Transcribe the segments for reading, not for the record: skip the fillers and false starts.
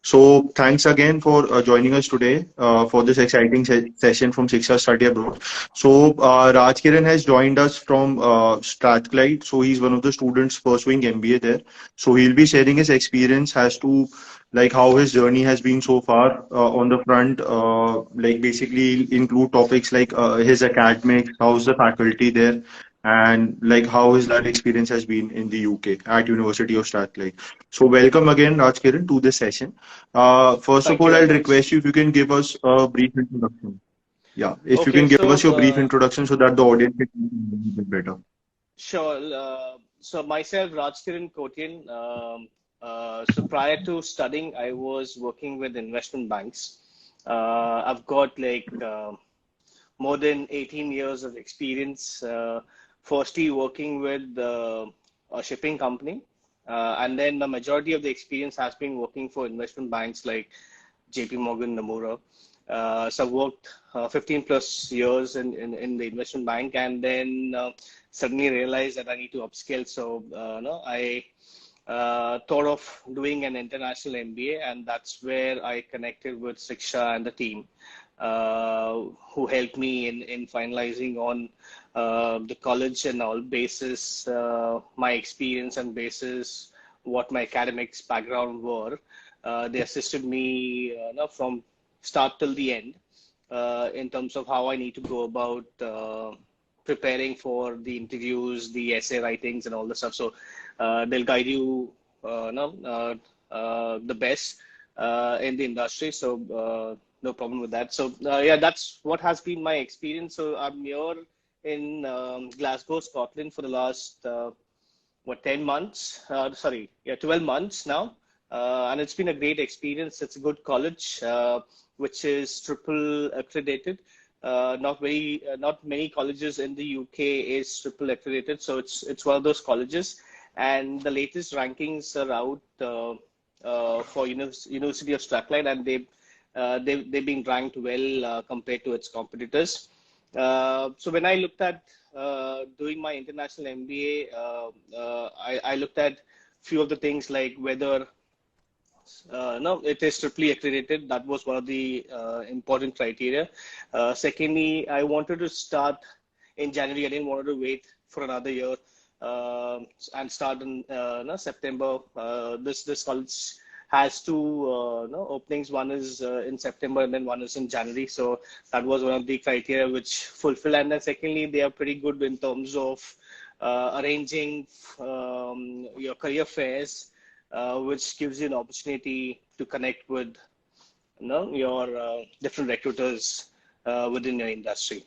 So thanks again for joining us today for this exciting session from Shiksha Study Abroad. So Rajkiran has joined us from Strathclyde. So he's one of the students pursuing MBA there. So he'll be sharing his experience as to like how his journey has been so far on the front. Like basically include topics like his academics, how's the faculty there, and like how his life experience has been in the UK at University of Strathclyde. So welcome again, Rajkiran, to this session. First of Thank you all, very I'll much. request you if you can give us a brief introduction. Yeah, if you Okay, can give so us your brief introduction so that the audience can know you a bit better. sure. So myself, Rajkiran Kotian. So prior to studying, I was working with investment banks. I've got more than 18 years of experience. Firstly, working with a shipping company, and then the majority of the experience has been working for investment banks like JP Morgan, Nomura. So I've worked 15 plus years in the investment bank, and then suddenly realized that I need to upskill. So no, I thought of doing an international MBA, and that's where I connected with Shiksha and the team, who helped me in finalizing on the college and all basis, my experience and basis what my academics background were. They assisted me from start till the end in terms of how I need to go about preparing for the interviews, the essay writings, and all the stuff. So they'll guide you, the best in the industry. So no problem with that. So yeah, that's what has been my experience. So I'm here in Glasgow, Scotland, for the last 10 months? Sorry, yeah, 12 months now. And it's been a great experience. It's a good college, which is triple accredited. Not many colleges in the UK is triple accredited, so it's one of those colleges. And the latest rankings are out for University of Strathclyde, and they've been ranked well compared to its competitors. So when I looked at doing my international MBA, I looked at few of the things like whether no, it is triply accredited. That was one of the important criteria. Secondly, I wanted to start in January. I didn't want to wait for another year and start in no, September. This college has two no, openings. One is in September and then one is in January. So that was one of the criteria which fulfill. And then secondly, they are pretty good in terms of arranging your career fairs, which gives you an opportunity to connect with your different recruiters within your industry.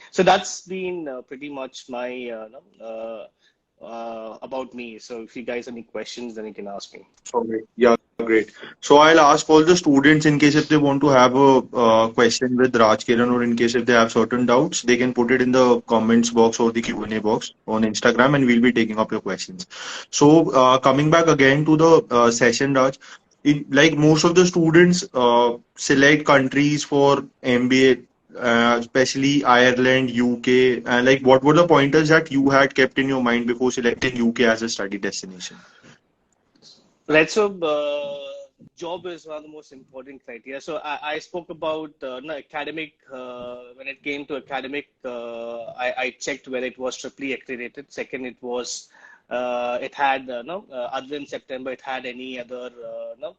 So that's been pretty much my about me. So if you guys have any questions, then you can ask me. Okay. Yeah, great. So I'll ask all the students in case if they want to have a question with Rajkiran or in case if they have certain doubts, they can put it in the comments box or the Q&A box on Instagram and we'll be taking up your questions. So coming back again to the session, Raj, like most of the students select countries for MBA, especially Ireland, UK, and like what were the pointers that you had kept in your mind before selecting UK as a study destination? Right. So, job is one of the most important criteria. So, I spoke about no, academic. When it came to academic, I checked whether it was triply accredited. Second, it was it had no other than September, it had any other no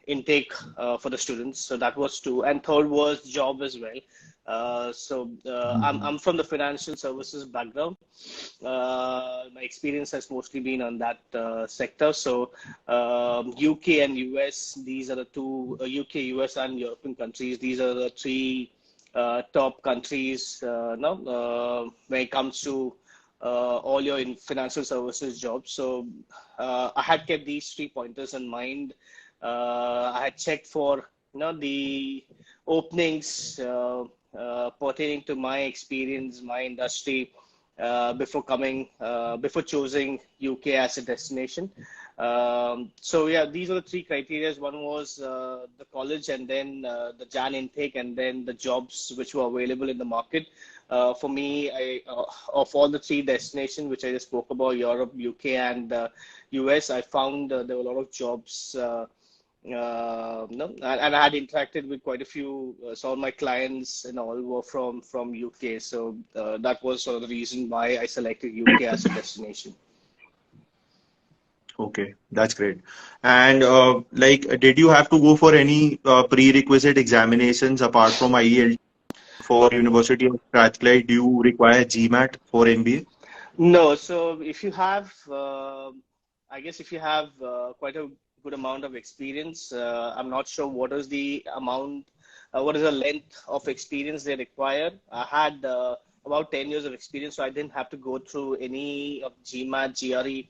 intake for the students. So that was two, and third was job as well. I'm from the financial services background. My experience has mostly been on that sector. So UK and US, these are the two UK, US, and European countries. These are the three top countries now when it comes to all your financial services jobs. So I had kept these three pointers in mind. I had checked for the openings pertaining to my experience, my industry, before choosing UK as a destination. So yeah, these are the three criteria. One was the college, and then the Jan intake, and then the jobs which were available in the market. For me, of all the three destinations which I just spoke about, Europe, UK, and US, I found there were a lot of jobs. No, and I had interacted with quite a few. Some of my clients and all were from UK, so that was sort of the reason why I selected UK as a destination. Okay, that's great. And did you have to go for any prerequisite examinations apart from IELTS for University of Strathclyde? Do you require GMAT for MBA? No, so if you have, I guess if you have quite a good amount of experience, I'm not sure what is the amount, what is the length of experience they require. I had about 10 years of experience, so I didn't have to go through any of GMAT, GRE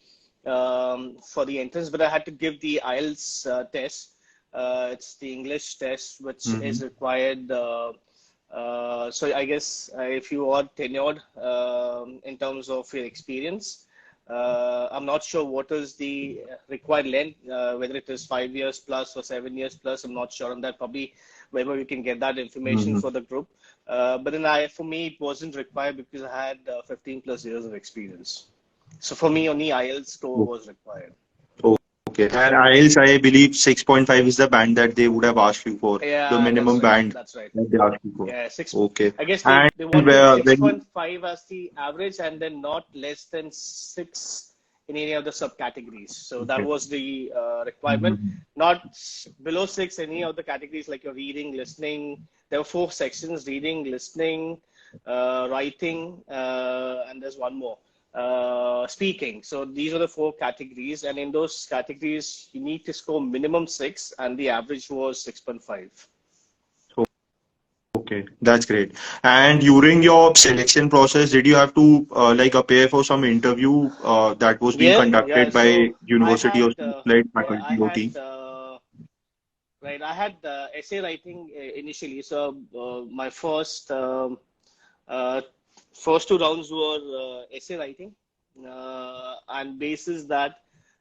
for the entrance, but I had to give the IELTS test. It's the English test, which is Mm-hmm. required. So I guess if you are tenured in terms of your experience, I'm not sure what is the required length, whether it is 5 years plus or 7 years plus. I'm not sure on that. Probably whether we can get that information for the group. But then for me, it wasn't required because I had 15 plus years of experience. So for me, only IELTS score was required. Okay. And IELTS, I believe 6.5 is the band that they would have asked you for, the Yeah, that's minimum right. band That's right. that they asked you for. Yeah, six. Okay. I guess And they wanted when 6.5 as the average, and then not less than 6 in any of the subcategories. So that okay. was the requirement. Mhm. Not below 6 any of the categories like your reading, listening. There were 4 sections: reading, listening, writing, and there's one more. Speaking. So these are the 4 categories, and in those categories, you need to score minimum 6, and the average was 6.5. Okay, that's great. And during your selection process, did you have to appear for some interview that was being Yeah. conducted by So I University had, of Strathclyde I faculty or had, team? right. I had essay writing initially. So my uh, first 2 rounds were essay writing, and basis that,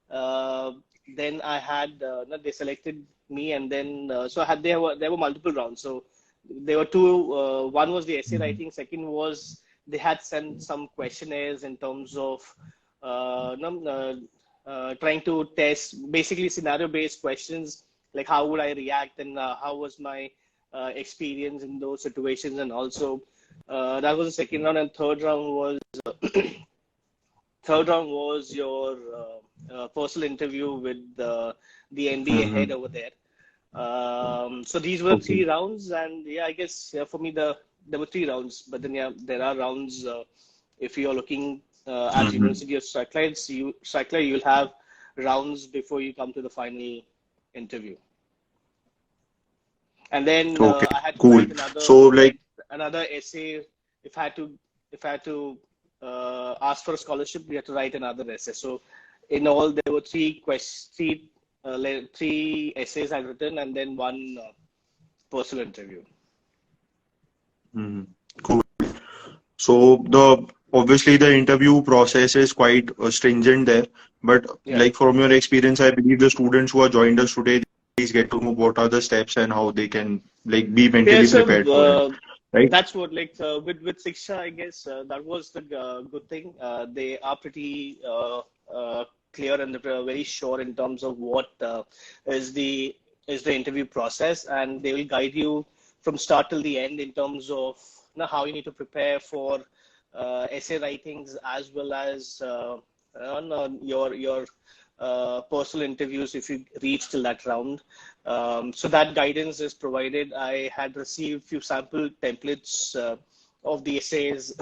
uh, then I had, no, they selected me, and then so I had there were multiple rounds. So there were two. One was the essay Mhm. writing. Second was they had sent some questionnaires in terms of no, trying to test basically scenario-based questions like how would I react, and how was my experience in those situations, and also that was the second round, and third round was your personal interview with the MBA head Mhm. over there. So these were Okay. 3 rounds, and yeah, I guess yeah, for me there were 3 rounds, but then yeah, there are rounds if you are looking at Mhm. University of Strathclyde, you'll have rounds before you come to the final interview, and then Okay, I had to cool. So write another essay. If I had to ask for a scholarship, we had to write another essay. So in all, there were three essays I'd written, and then one personal interview. mhm. Cool. So the obviously the interview process is quite stringent there, but Yeah. like from your experience, I believe the students who are joined us today, please get to know what are the steps and how they can like be Yeah, mentally so prepared for it, right? that's what like with Shiksha, I guess that was the good thing. They are pretty clear and they're very sure in terms of what is the interview process, and they will guide you from start till the end in terms of how you need to prepare for essay writings as well as your personal interviews if you reach till that round. So that guidance is provided. I had received few sample templates of the essays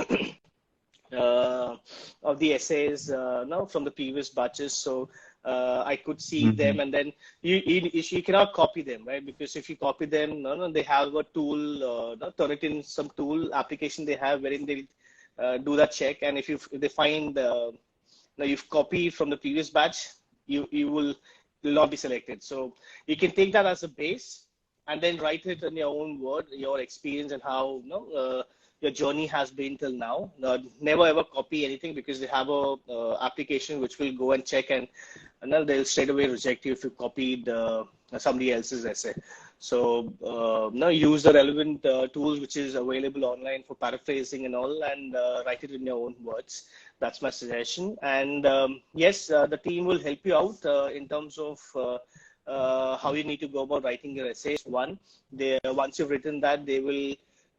uh, now from the previous batches. So I could see them, Mhm. and then you cannot copy them, right? Because if you copy them, they have a tool, turn in some tool application they have wherein they do that check, and if they find now you've copied from the previous batch, you will not be selected. So you can take that as a base and then write it in your own word, your experience and how your journey has been till now. Never ever copy anything because they have a application which will go and check and then they'll straight away reject you if you copied somebody else's essay. So now use the relevant tools which is available online for paraphrasing and all, and write it in your own words. That's my suggestion. And yes, the team will help you out in terms of how you need to go about writing your essays. Once you've written that, they will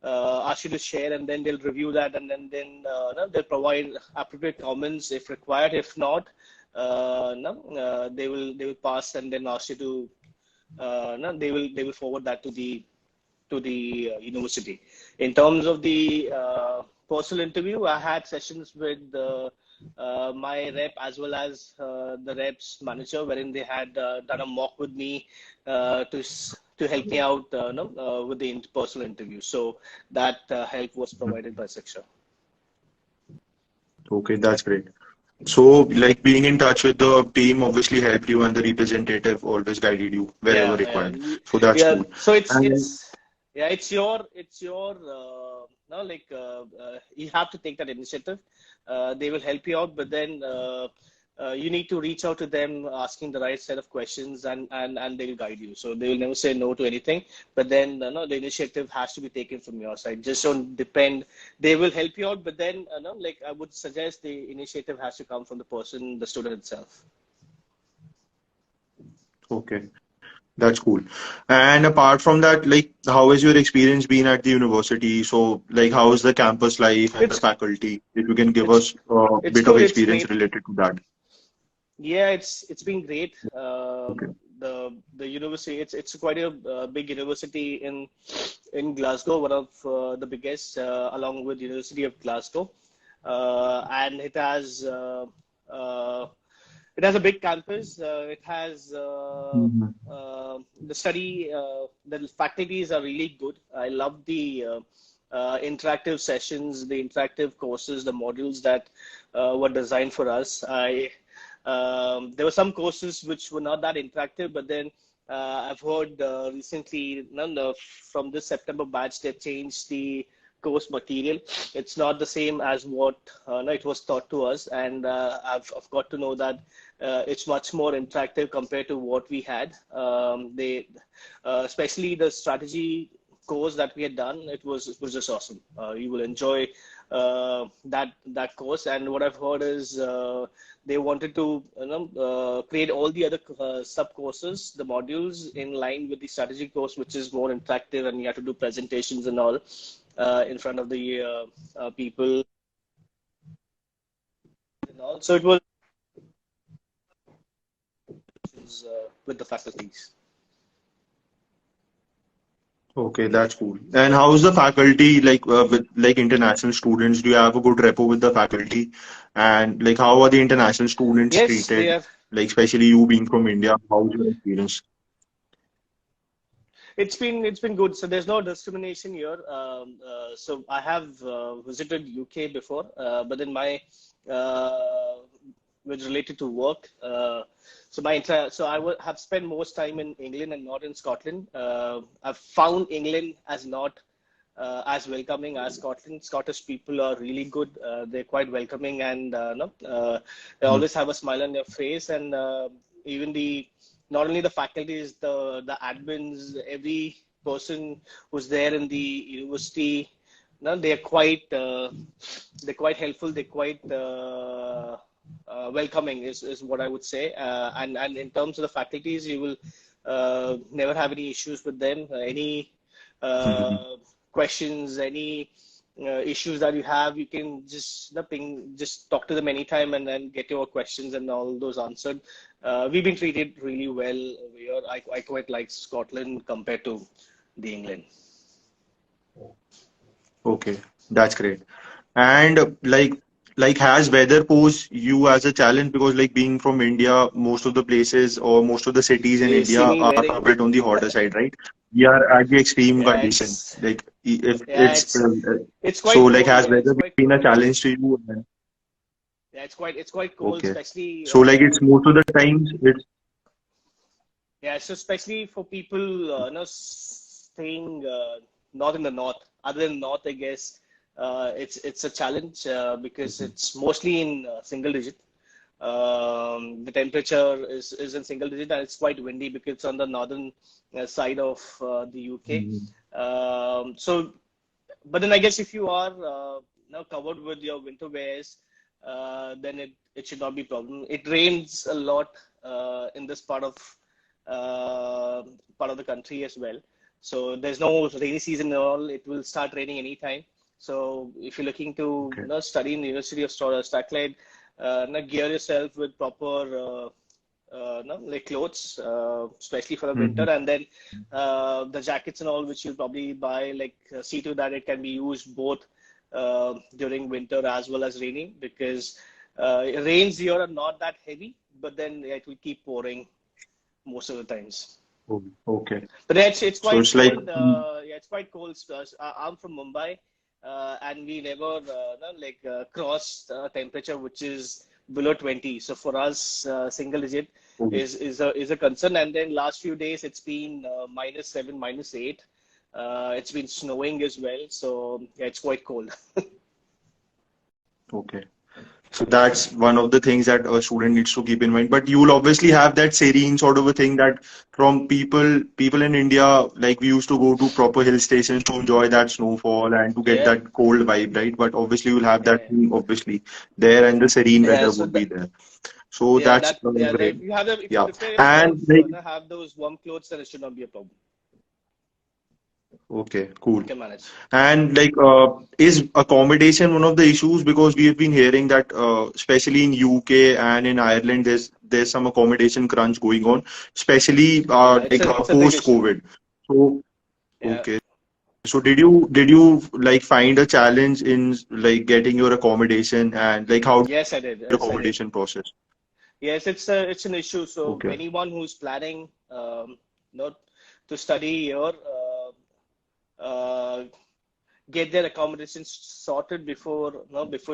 ask you to share, and then they'll review that, and then no, they'll provide appropriate comments if required. If not, no, they will pass and then ask you to no, they will forward that to the university. In terms of the personal interview, I had sessions with my rep as well as the rep's manager, wherein they had done a mock with me to help me out no, with the personal interview. So that help was provided by Shiksha. Okay, that's great. So, like being in touch with the team obviously helped you, and the representative always guided you wherever Yeah, required. So that's yeah. cool. So it's And it's yeah, it's your no, like you have to take that initiative. They will help you out, but then you need to reach out to them asking the right set of questions, and they will guide you. So they will never say no to anything, but then no, the initiative has to be taken from your side. Just don't depend. They will help you out, but then no, like I would suggest the initiative has to come from the person, the student itself. okay, that's cool. And apart from that, like, how has your experience been at the university? So, like, how is the campus life and the It's faculty? If you can give it's us a it's bit of good. It's experience great. related to that. Yeah, it's been great. Okay. The university, it's quite a big university in Glasgow, one of the biggest, along with University of Glasgow, and uh, it has a big campus. It has Mhm. the faculties are really good. I love the interactive sessions, the interactive courses, the modules that were designed for us. There were some courses which were not that interactive, but then I've heard recently, no, from this September batch, they've changed the course material. It's not the same as what no, it was taught to us, and I've got to know that it's much more interactive compared to what we had. Especially the strategy course that we had done, it was just awesome. You will enjoy that course, and what I've heard is they wanted to create all the other sub courses, the modules in line with the strategy course, which is more interactive, and you have to do presentations and all in front of the people and all. So it was with the faculties. Okay, that's cool. And how's the faculty like with like international students? Do you have a good rapport with the faculty? And like, how are the international students Yes, they treated? have. Like, especially you being from India, how's your experience? It's been good. So there's no discrimination here. So I have visited UK before, but then my uh, was related to work. So have spent most time in England and not in Scotland. I've found England as not as welcoming as Scotland. Scottish people are really good. They're quite welcoming, and no, they Mhm. always have a smile on their face. And even the not only the faculties, the admins, every person who's there in the university, no, they're quite helpful. They're quite welcoming is what I would say. And in terms of the faculties, you will never have any issues with them. Any Mhm. questions, any issues that you have, you can just talk to them anytime and then get your questions and all those answered. We've been treated really well over here. I quite like Scotland compared to the England. Okay, that's great. And like has weather posed you as a challenge? Because like being from India, most of the places or most of the cities in You India see me are a wearing, bit on the hotter side, right? We are at the extreme yeah, condition. it's Like if yeah, it's it's so quite like cold. has Yeah, it's weather quite been a cold. challenge to you? Yeah, it's quite cold, Okay. especially So like it's most of the times it's yeah, so especially for people staying not in the north. Other than north, I guess it's a challenge because it's mostly in single digit. The temperature is in single digit, and it's quite windy because it's on the northern side of the UK. Mhm. So, but then I guess if you are now covered with your winter wears, then it should not be a problem. It rains a lot in this part of the country as well. So there's no rainy season at all. It will start raining anytime. So if you're looking to Okay. study in the University of Strathclyde, gear yourself with proper like clothes, especially for the winter, Mhm. and then the jackets and all, which you'll probably buy, like see to that it can be used both during winter as well as raining, because rains here are not that heavy, but then it will keep pouring most of the times. Oh, okay. But yeah, it's So quite it's like, cold. Yeah, it's quite cold. I'm from Mumbai, and we never crossed temperature which is below 20. So for us, single digit oh, is a concern. And then last few days it's been -7, -8. It's been snowing as well. So yeah, it's quite cold. okay. So that's one of the things that a student needs to keep in mind. But you will obviously have that serene sort of a thing that from people in India, like we used to go to proper hill stations to enjoy that snowfall and to get Yeah, that cold vibe, right? But obviously you'll have that yeah, thing obviously there and the serene yeah. weather So would that, be there. So yeah, that's that yeah, great. if you Yeah. prepare And yourself, like, have those warm clothes, then it should not be a problem. okay, cool. You can manage. And like, is accommodation one of the issues? Because we have been hearing that, especially in UK and in Ireland, there's some accommodation crunch going on, especially Yeah, like it's a big issue. post-COVID. So, Yeah. okay. So did you like find a challenge in like getting your accommodation and like how Yes, I did. the Yes, I did. accommodation process? Yes, it's an issue. So Okay. anyone who's planning not to study here, uh, get their accommodation sorted before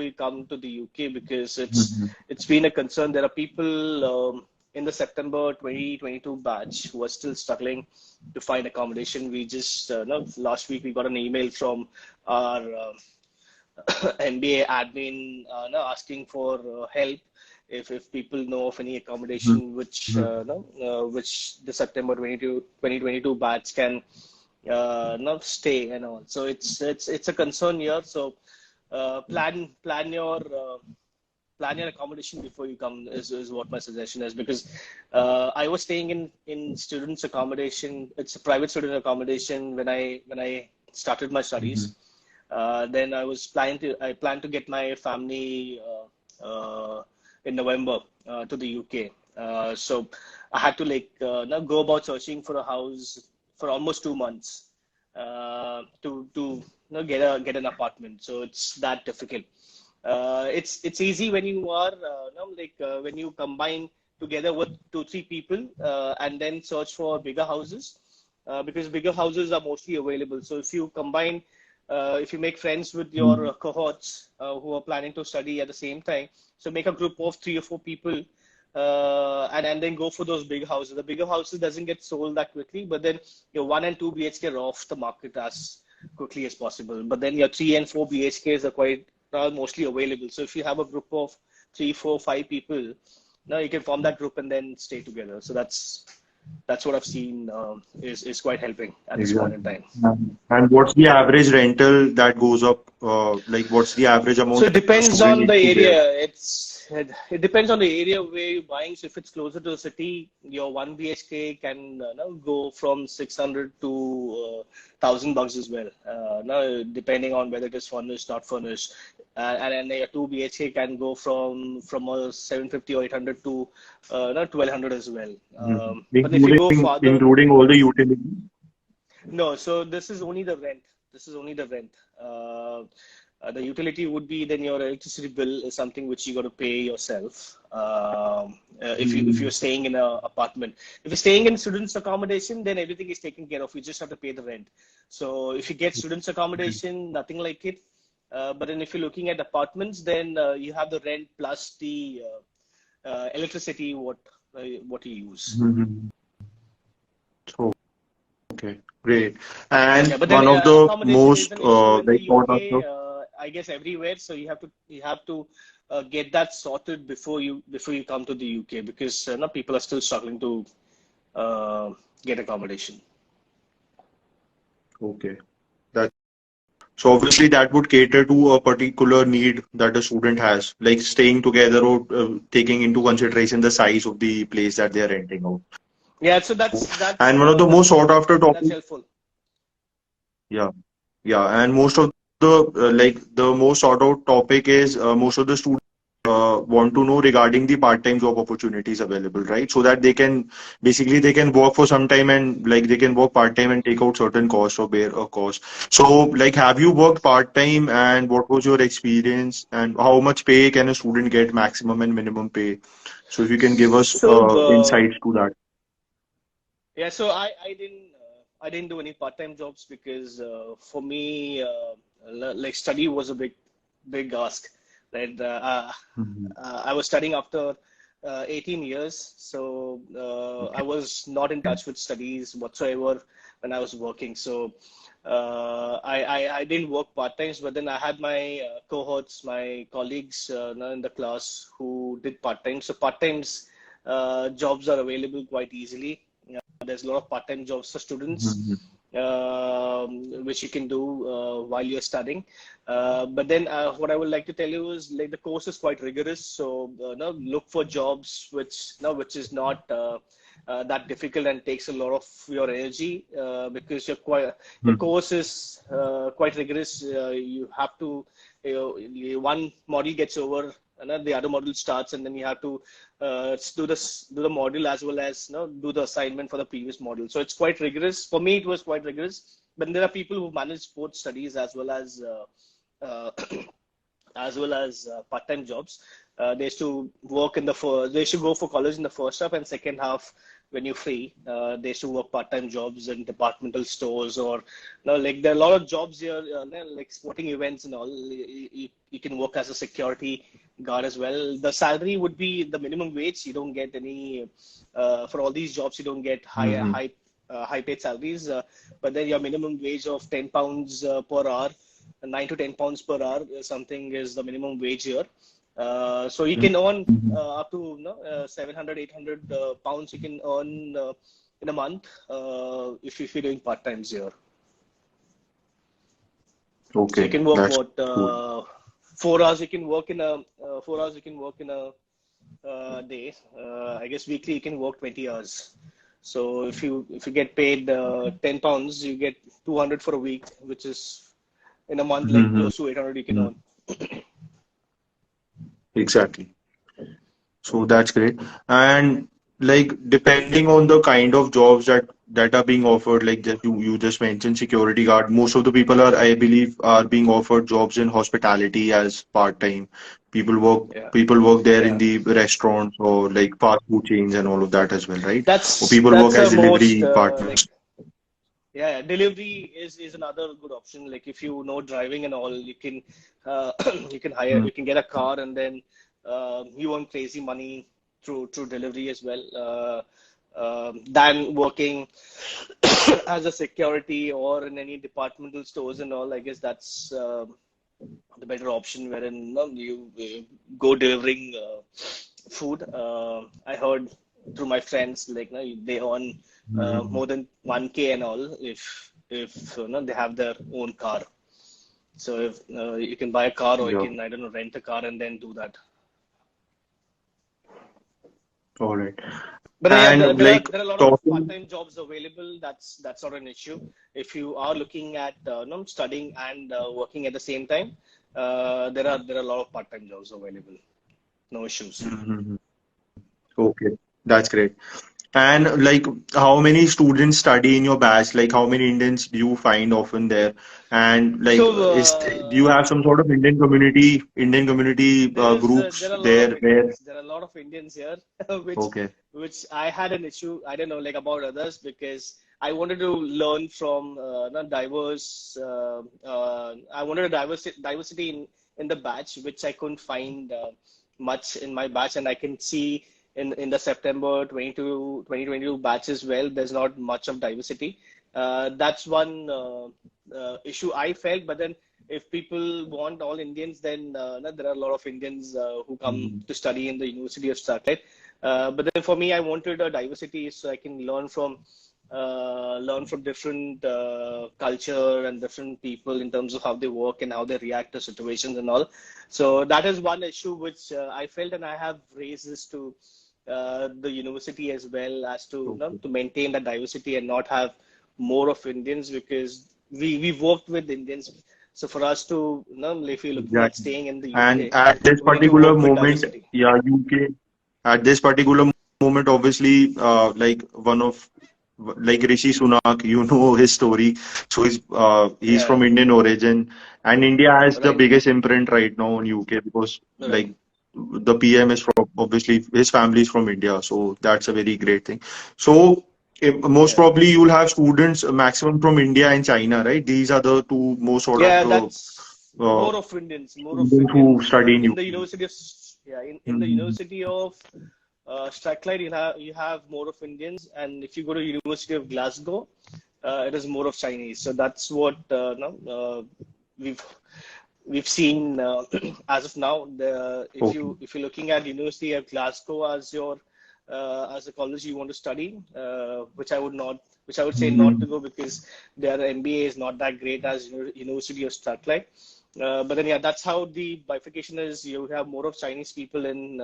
you come to the UK, because Mhm. it's been a concern. There are people in the September 2022 batch who are still struggling to find accommodation. We just no last week we got an email from our MBA admin asking for help if people know of any Mhm. accommodation which Mhm. no, which the September 2022 batch can not stay and all. So it's a concern here. So plan your accommodation before you come is what my suggestion is, because I was staying in students accommodation. It's a private student accommodation when I started my Mhm. studies. Then I planned to get my family in November to the UK. So I had to now go about searching for a house for almost 2 months to get an apartment. So it's that difficult. It's easy when you are when you combine together with two three people and then search for bigger houses, because bigger houses are mostly available. So if you make friends with your Mhm. cohorts who are planning to study at the same time, so make a group of 3 or 4 people, and then go for those big houses. The bigger houses doesn't get sold that quickly, but then your 1 and 2 BHK are off the market as quickly as possible. But then your 3 and 4 BHKs are mostly available. So if you have a group of 3, 4, 5 people, now you can form that group and then stay together. So that's what I've seen is quite helping at this point in Exactly. time. And what's the average rental that goes up? Like, what's the average So amount it that a depends student on the needs to bear? area. It depends on the area where you're buying. So if it's closer to the city, your 1 BHK can go from 600 to $1,000 as well. Now depending on whether it is furnished, not furnished, and then your 2 BHK can go from 750 or 800 to 1,200 as well. Mhm. But if you go farther, Including all the utilities. no, so this is only the rent. This is only the rent. The utility would be then your electricity bill is something which you got to pay yourself. If Mhm. you're staying in an apartment, if you're staying in students' accommodation, then everything is taken care of. You just have to pay the rent. So if you get students' accommodation, nothing like it. But then if you're looking at apartments, then you have the rent plus the electricity what you use. Mhm. So, okay, great. Yeah, And but then one of the accommodation is most an issue in the like sought UK. after. I guess everywhere. So you have to get that sorted before you come to the UK, because people are still struggling to get accommodation. Okay. That so obviously that would cater to a particular need that the student has, like staying together or taking into consideration the size of the place that they are renting out. Yeah, so So, and one of the most sought after that's topics, helpful. yeah, yeah, and most of the the most sought out topic is most of the students want to know regarding the part-time job opportunities available, right? So that they can basically they can work for some time and like they can work part-time and take out certain costs or bear a cost. So like have you worked part-time and what was your experience and how much pay can a student get, maximum and minimum pay? So if you can give us So insights to that. yeah, so I didn't do any part-time jobs because for me like study was a big ask. Right? Mhm. I was studying after 18 years, so I Okay. was not in touch with studies whatsoever when I was working. So I didn't work part-times, but then I had my cohorts, my colleagues in the class who did part-time. So part-times jobs are available quite easily. There's a lot of part-time jobs for students, Mhm. which you can do while you're studying. But then what I would like to tell you is like the course is quite rigorous. So now look for jobs which is not that difficult and takes a lot of your energy because your Mhm. course is quite rigorous. You have to one module gets over, and then the other module starts, and then you have to do the module as well as do the assignment for the previous module. So it's quite rigorous. For me, it was quite rigorous. But there are people who manage both studies uh, part-time jobs. They used to work in the first, they used to go for college in the first half, and second half when you're free, they used to work part-time jobs in departmental stores or like there are a lot of jobs here, like sporting events and all. You can work as a security guard as well. The salary would be the minimum wage. You don't get any for all these jobs. You don't get Mhm. high paid salaries, but then your minimum wage of £10 per hour, 9 to 10 pounds per hour, something is the minimum wage here. So you can earn Mhm. up to 700, 800 pounds you can earn in a month if you're doing part times here. So you Okay, can work that's what good. 4 hours you can work in a 4 hours you can work in a day. I guess weekly you can work 20 hours. So if you get paid £10, you get 200 for a week, which is in a month like Mhm. close to 800 you can Mhm. earn. Exactly. So that's great. And like depending on the kind of jobs that are being offered, like that you just mentioned security guard, most of the people are, I believe, are being offered jobs in hospitality as part-time. Yeah, People work there in yeah. the restaurants or like fast food chains and all of that as well, right? Or people work That's as a most delivery partners. yeah, delivery is another good option. Like if you know driving and all, you can you can get a car, and then you earn crazy money through delivery as well. Than working as a security or in any departmental stores and all. I guess that's the better option, wherein you go delivering food. I heard through my friends like they earn Mhm. more than 1K and all if they have their own car. So if you can buy a car, or you Yeah. can, I don't know, rent a car and then do that. All right. But then, yeah, And like there are a lot of talking. part-time jobs available. That's not an issue. If you are looking at studying and working at the same time, there are a lot of part-time jobs available. No issues. Mhm. Okay, that's great. And like, how many students study in your batch? Like, how many Indians do you find often there? And like, So do you have some sort of Indian community there groups are a lot of there? Where Indians. There are a lot of Indians here, okay, which I had an issue. I don't know like about others, because I wanted to learn from not diverse. I wanted a diversity in the batch, which I couldn't find much in my batch, and I can see in the September 2022 batch as well. There's not much of diversity. That's one issue I felt, but then if people want all Indians, then there are a lot of Indians who come to study in the University of Strathclyde. But then for me, I wanted a diversity so I can learn from different culture and different people in terms of how they work and how they react to situations and all. So that is one issue which I felt, and I have raised this to the university as well, as to to maintain that diversity and not have more of Indians, because we've worked with Indians. So for us to, if you're looking at Exactly. staying in the And UK, at this we need to particular work with moment, diversity. yeah, UK, at this particular moment, obviously, like one of like Rishi Sunak, you know his story. So he's Yeah, from Indian origin, and India has the right, biggest imprint right now on UK because right. like the PM is from, obviously his family is from India, so that's a very great thing. So most Yeah, probably you will have students maximum from India and China, right? These are the two most sort of yeah. That's uh, more of Indians, more of students who Indians study in in the UK. University of in the Mhm. University of Strathclyde. You have more of Indians, and if you go to University of Glasgow, it is more of Chinese. So that's what no, we've we've seen as of now. Okay. If you're looking at University of Glasgow as your as a college you want to study, which I would say not to Mhm. go, because their MBA is not that great as University of Strathclyde. But then yeah, that's how the bifurcation is. You have more of Chinese people in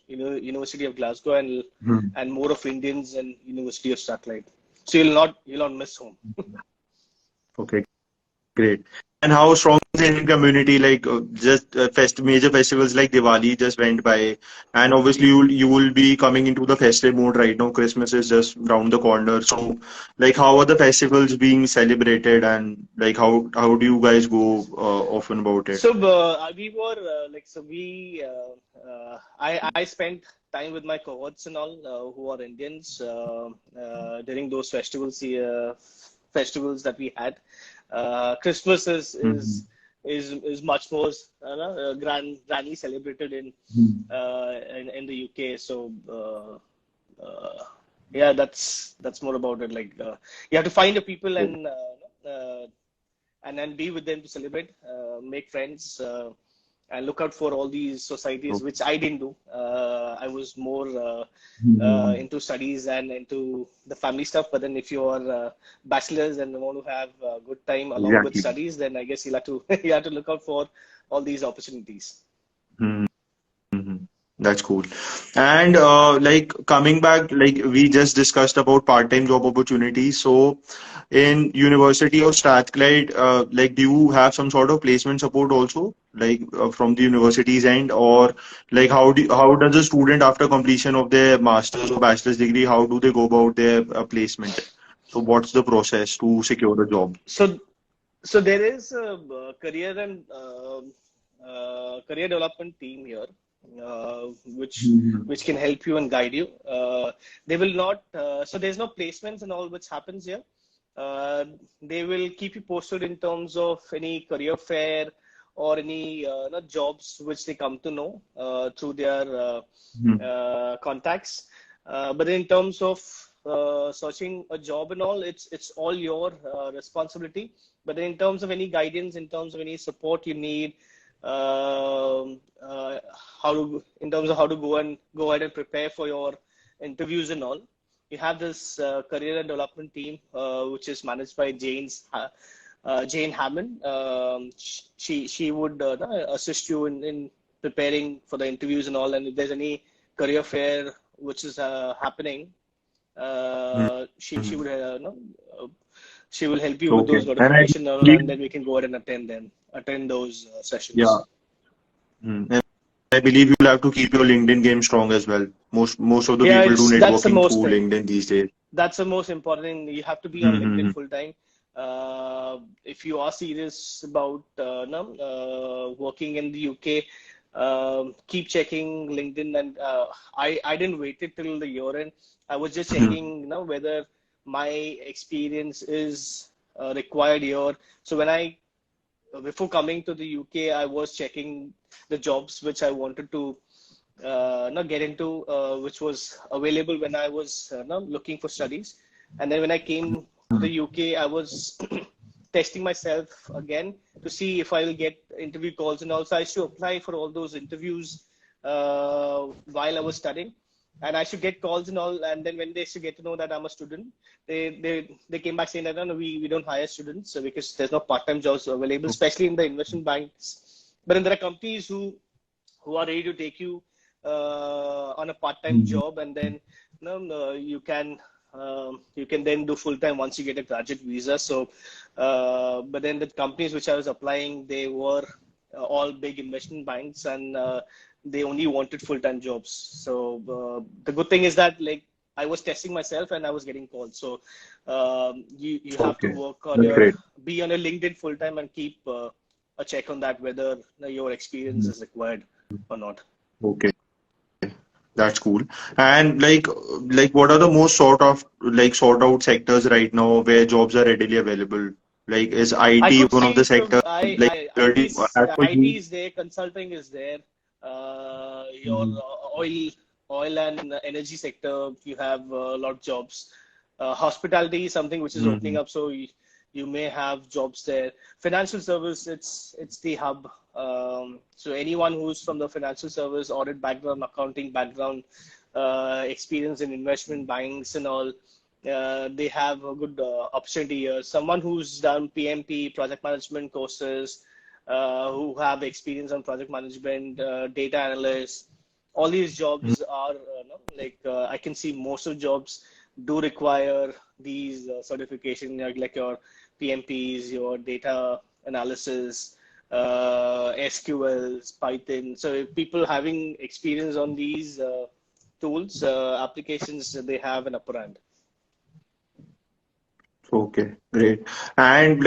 University of Glasgow, Mhm. and more of Indians in University of Strathclyde. So you'll not miss home. Okay, great. And how strong is the Indian community? Like just major festivals like Diwali just went by, and obviously you will be coming into the festive mood right now. Christmas is just round the corner. So, like, how are the festivals being celebrated, and like how do you guys go often about it? So we were like so we I spent time with my cohorts and all who are Indians during those festivals that we had. Christmas Mhm. is much more grandly celebrated Mhm. in the UK. So yeah, that's more about it. Like you have to find the people and then be with them to celebrate, make friends, and look out for all these societies, which I didn't do. I was more Mhm. into studies and into the family stuff. But then, if you are bachelors and want to have a good time along with Exactly. studies, then I guess you'll have to you have to look out for all these opportunities. Mhm. Mhm. That's cool. And like coming back, like we just discussed about part-time job opportunities. So in University of Strathclyde, like do you have some sort of placement support also, like from the university's end, or like how does a student after completion of their master's or bachelor's degree, how do they go about their placement? So what's the process to secure a job? So So there is a career development team here, uh, which Mhm. which can help you and guide you. They will not. So there's no placements and all which happens here. Uh, they will keep you posted in terms of any career fair or any jobs which they come to know through their Mhm. contacts. But in terms of searching a job and all, it's all your responsibility. But in terms of any guidance, in terms of any support you need, um, uh, in terms of how to go ahead and prepare for your interviews and all, you have this career and development team, which is managed by Jane Hammond. She would assist you in preparing for the interviews and all. And if there's any career fair which is happening, she would uh, she will help you with Okay. those And I notification, and believe, then we can go ahead and attend those yeah. sessions. And I believe you'll have to keep your LinkedIn game strong as well. Most of the Yeah, people do it's that's the networking most through thing. LinkedIn these days. That's the most important thing. You have to be on LinkedIn Mm-hmm. full time. If you are serious about working in the UK, keep checking LinkedIn. And I didn't wait it till the year end. I was just checking, whether my experience is required here. So before coming to the UK, I was checking the jobs which I wanted to not get into, which was available when I was looking for studies. And then when I came to the UK, I was testing myself again to see if I will get interview calls. And also, I used to apply for all those interviews while I was studying. And I should get calls and all. And then when they should get to know that I'm a student, they came back saying that no, we don't hire students because there's no part-time jobs available, especially in the investment banks. But then there are companies who are ready to take you on a part-time job, and then you can then do full-time once you get a graduate visa. So, but then the companies which I was applying, they were all big investment banks, and they only wanted full-time jobs. So the good thing is that like I was testing myself and I was getting calls. So you have to work on be on a LinkedIn full-time and keep a check on that whether your experience is required or not. Okay. That's cool. And like what are the most sought out sectors right now where jobs are readily available? Like is I IT could one of the see sectors? Like as per IT you? is there, consulting is there, your oil and energy sector, you have a lot of jobs. Hospitality is something which is opening up, so you may have jobs there. Financial service, it's the hub. So anyone who's from the financial service, audit background, accounting background, experience in investment banks and all, they have a good opportunity here. Someone who's done PMP, project management courses, who have experience on project management, data analysts, all these jobs are I can see most of jobs do require these certification like your PMPs, your data analysis, SQLs, Python. So people having experience on these tools, applications, they have an upper hand. Okay, great. And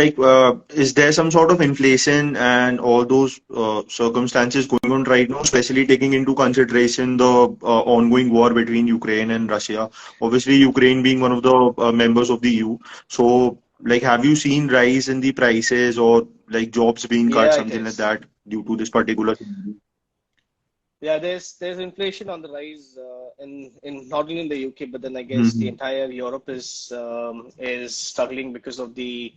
is there some sort of inflation and all those circumstances going on right now, especially taking into consideration the ongoing war between Ukraine and Russia? Obviously, Ukraine being one of the members of the EU. So, like, have you seen rise in the prices or like jobs being cut, Yeah, it something like is. that, due to this particular thing? Yeah, there's inflation on the rise in not only in the UK, but then I guess the entire Europe is struggling because of the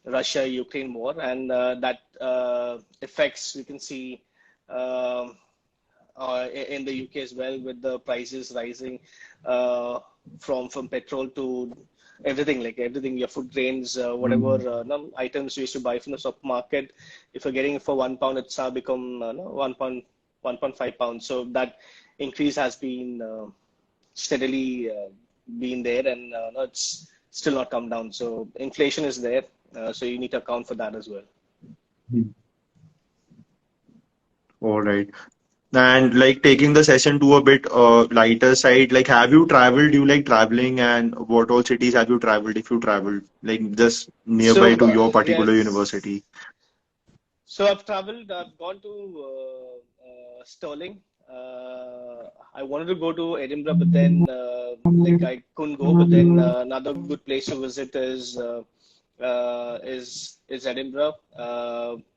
Russia-Ukraine war, and that effects we can see in the UK as well, with the prices rising from petrol to everything, like everything, your food grains, whatever items you used to buy from the supermarket. If you're getting it for £1, it's now become £1, 1.5 pounds. So that increase has been steadily been there, and it's still not come down. So inflation is there. So you need to account for that as well. All right. And like taking the session to a bit lighter side, like have you traveled? Do you like traveling, and what all cities have you traveled if you traveled, like just nearby So to your particular yes. university? So I've traveled. I've gone to Stirling. I wanted to go to Edinburgh, but then I couldn't go. But then another good place to visit is Edinburgh.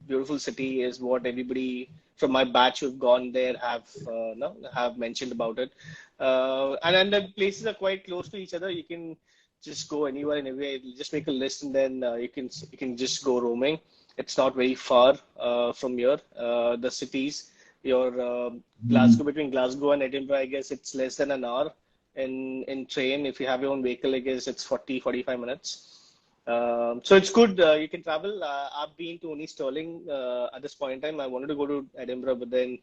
Beautiful city is what everybody from my batch who've gone there have mentioned about it. And the places are quite close to each other. You can just go anywhere and everywhere. You just make a list, and then you can just go roaming. It's not very far from here. The cities, your Glasgow, between Glasgow and Edinburgh, I guess it's less than an hour in train. If you have your own vehicle, I guess it's 45 minutes. So it's good. You can travel. I've been to only Stirling at this point in time. I wanted to go to Edinburgh, but then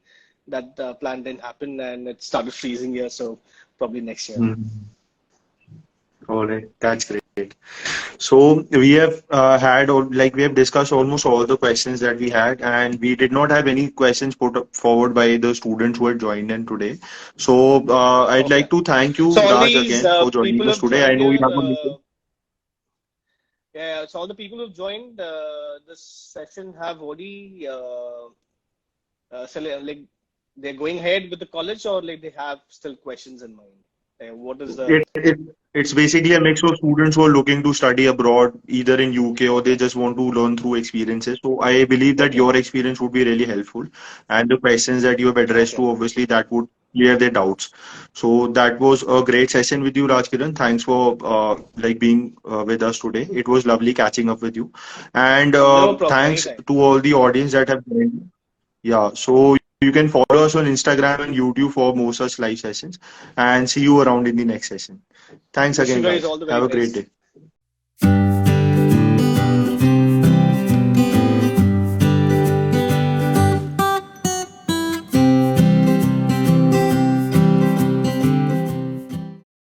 that plan didn't happen, and it started freezing here. So probably next year. All right, that's great. So we have we have discussed almost all the questions that we had, and we did not have any questions put up forward by the students who had joined in today. So I'd Okay. like to thank you, So all Raj, these again for people joining us who've today. I joined know you here, have a meeting. so all the people who've joined this session have already like they're going ahead with the college, or like they have still questions in mind. What is the It's basically a mix of students who are looking to study abroad, either in UK or they just want to learn through experiences. So I believe that okay? your experience would be really helpful, and the questions that you have addressed Okay. to, obviously that would clear their doubts. So that was a great session with you, Rajkiran. Thanks for like being with us today. It was lovely catching up with you, and No problem. thanks Anytime. to all the audience that have joined. Yeah, so you can follow us on Instagram and YouTube for more such live sessions, and see you around in the next session. Thanks again, Wish you guys guys. all the Have very a great best. day.